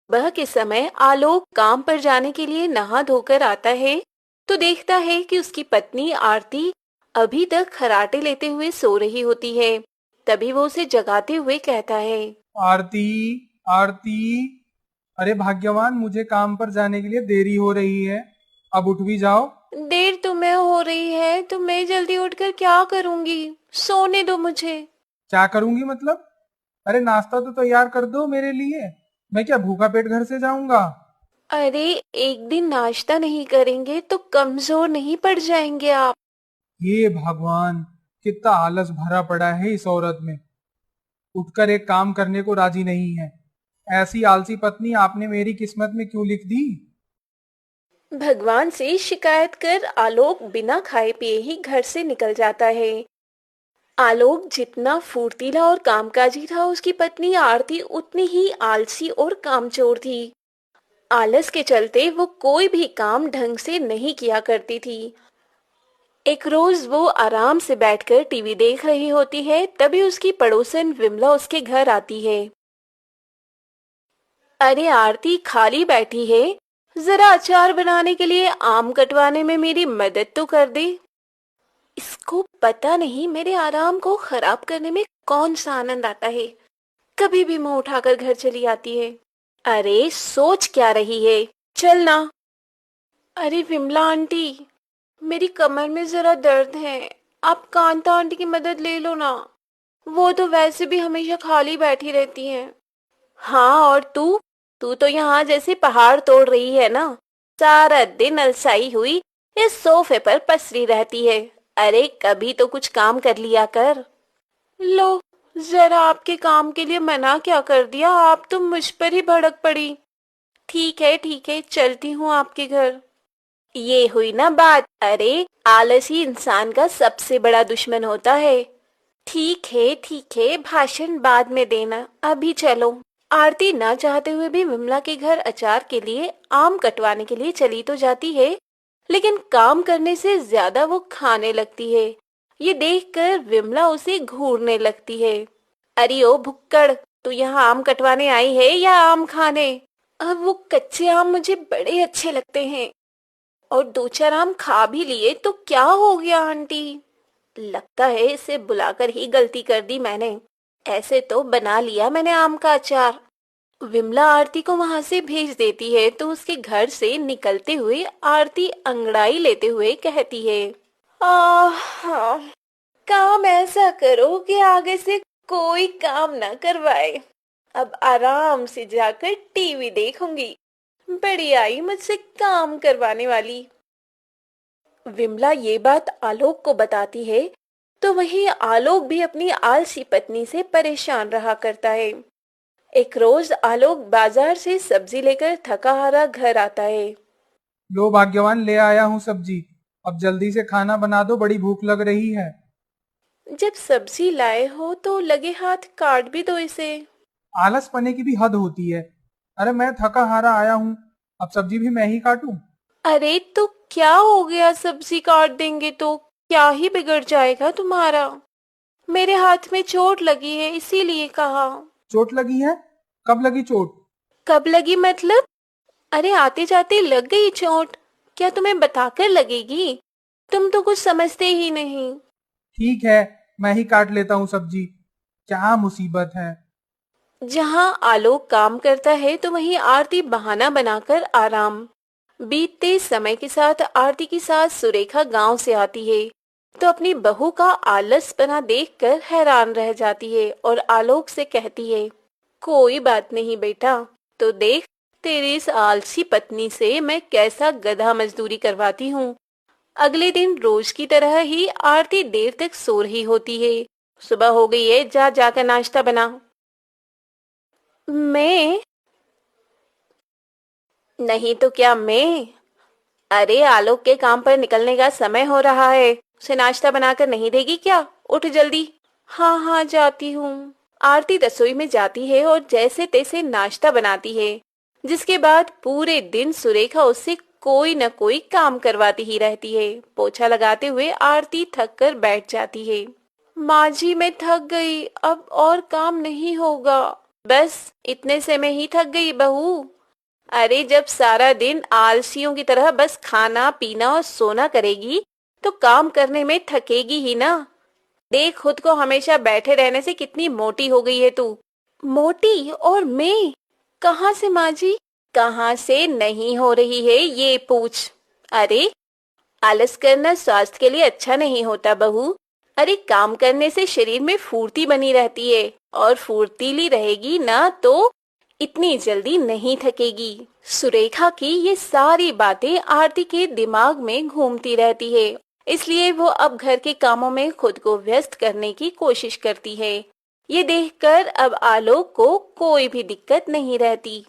सुबह के समय आलोक काम पर जाने के लिए नहा धोकर आता है तो देखता है कि उसकी पत्नी आरती अभी तक खर्राटे लेते हुए सो रही होती है। तभी वो उसे जगाते हुए कहता है। आरती, आरती, अरे भाग्यवान, मुझे काम पर जाने के लिए देरी हो रही है। अब उठ भी जाओ। देर तुम्हें हो रही है तो मैं जल्दी उठकर क्या करूंगी। सोने दो मुझे। क्या करूंगी मतलब? अरे नाश्ता तो तैयार कर दो मेरे लिए। मैं क्या भूखा पेट घर से जाऊंगा? अरे एक दिन नाश्ता नहीं करेंगे तो कमजोर नहीं पड़ जाएंगे आप। हे भगवान, कितना आलस भरा पड़ा है इस औरत में। उठकर एक काम करने को राजी नहीं है। ऐसी आलसी पत्नी आपने मेरी किस्मत में क्यों लिख दी? भगवान से शिकायत कर आलोक बिना खाए पिए ही घर से निकल जाता है। आलोक जितना फुर्तीला और कामकाजी था, उसकी पत्नी आरती उतनी ही आलसी और कामचोर थी। आलस के चलते वो कोई भी काम ढंग से नहीं किया करती थी। एक रोज वो आराम से बैठकर टीवी देख रही होती है, तभी उसकी पड़ोसन विमला उसके घर आती है। अरे आरती खाली बैठी है, जरा अचार बनाने के लिए आम कटवाने में मेरी मदद तो कर दे। इसको पता नहीं मेरे आराम को खराब करने में कौन सा आनंद आता है। कभी भी मुंह उठाकर घर चली आती है। अरे सोच क्या रही है, चल ना। अरे विमला आंटी, मेरी कमर में जरा दर्द है, आप कांता आंटी की मदद ले लो ना। वो तो वैसे भी हमेशा खाली बैठी रहती है। हाँ और तू तू तो यहाँ जैसे पहाड़ तोड़ रही है ना। सारा दिन अलसाई हुई इस सोफे पर पसरी रहती है। अरे कभी तो कुछ काम कर लिया कर। लो, जरा आपके काम के लिए मना क्या कर दिया, आप तो मुझ पर ही भड़क पड़ी। ठीक है, चलती हूँ आपके घर। ये हुई ना बात। अरे आलसी इंसान का सबसे बड़ा दुश्मन होता है। ठीक है, भाषण बाद में देना, अभी चलो। आरती ना चाहते हुए भी विमला के घर अचार के लिए आम कटवाने के लिए चली तो जाती है, लेकिन काम करने से ज्यादा वो खाने लगती है। ये देखकर विमला उसे घूरने लगती है। अरे ओ भुक्कड़, तू यहाँ आम कटवाने आई है या आम खाने? अब वो कच्चे आम मुझे बड़े अच्छे लगते हैं, और दो चार आम खा भी लिए तो क्या हो गया आंटी। लगता है इसे बुलाकर ही गलती कर दी मैंने। ऐसे तो बना लिया मैंने आम का अचार। विमला आरती को वहां से भेज देती है तो उसके घर से निकलते हुए आरती अंगड़ाई लेते हुए कहती है। हाँ, काम ऐसा करो कि आगे से कोई काम ना करवाए। अब आराम से जाकर टीवी देखूंगी। बड़ी आई मुझसे काम करवाने वाली। विमला ये बात आलोक को बताती है तो वहीं आलोक भी अपनी आलसी पत्नी से परेशान रहा करता है। एक रोज आलोक बाजार से सब्जी लेकर थका हारा घर आता है। लो भाग्यवान, ले आया हूँ सब्जी। अब जल्दी से खाना बना दो, बड़ी भूख लग रही है। जब सब्जी लाए हो तो लगे हाथ काट भी दो इसे। आलस पने की भी हद होती है। अरे मैं थका हारा आया हूँ, अब सब्जी भी मैं ही काटूं? अरे तो क्या हो गया, सब्जी काट देंगे तो क्या ही बिगड़ जाएगा तुम्हारा। मेरे हाथ में चोट लगी है इसीलिए कहा। चोट लगी है? कब लगी चोट? कब लगी मतलब? अरे आते जाते लग गई चोट, क्या तुम्हें बताकर लगेगी? तुम तो कुछ समझते ही नहीं। ठीक है, मैं ही काट लेता हूँ सब्जी। क्या मुसीबत है। जहाँ आलोक काम करता है तो वहीं आरती बहाना बनाकर आराम। बीतते समय के साथ आरती की सास सुरेखा गांव से आती है तो अपनी बहू का आलसपना देखकर हैरान रह जाती है और आलोक से कहती है। कोई बात नहीं बेटा, तो देख तेरी इस आलसी पत्नी से मैं कैसा गधा मजदूरी करवाती हूँ। अगले दिन रोज की तरह ही आरती देर तक सो रही होती है। सुबह हो गई है, जा जाकर नाश्ता बना। मैं? नहीं तो क्या मैं? अरे आलोक के काम पर निकलने का समय हो रहा है, उसे नाश्ता बनाकर नहीं देगी क्या? उठ जल्दी। हाँ हाँ जाती हूँ। आरती रसोई में जाती है और जैसे तैसे नाश्ता बनाती है, जिसके बाद पूरे दिन सुरेखा उससे कोई न कोई काम करवाती ही रहती है। पोछा लगाते हुए आरती थक कर बैठ जाती है। माँ जी मैं थक गई, अब और काम नहीं होगा। बस इतने से मैं ही थक गई बहू। अरे जब सारा दिन आलसियों की तरह बस खाना पीना और सोना करेगी तो काम करने में थकेगी ही ना। देख खुद को, हमेशा बैठे रहने से कितनी मोटी हो गई है तू। मोटी? और मैं? कहाँ से माँ जी? कहाँ से नहीं हो रही है ये पूछ। अरे आलस करना स्वास्थ्य के लिए अच्छा नहीं होता बहू। अरे काम करने से शरीर में फुर्ती बनी रहती है और फुर्तीली रहेगी ना तो इतनी जल्दी नहीं थकेगी। सुरेखा की ये सारी बातें आरती के दिमाग में घूमती रहती है, इसलिए वो अब घर के कामों में खुद को व्यस्त करने की कोशिश करती है। ये देखकर अब आलोक को कोई भी दिक्कत नहीं रहती।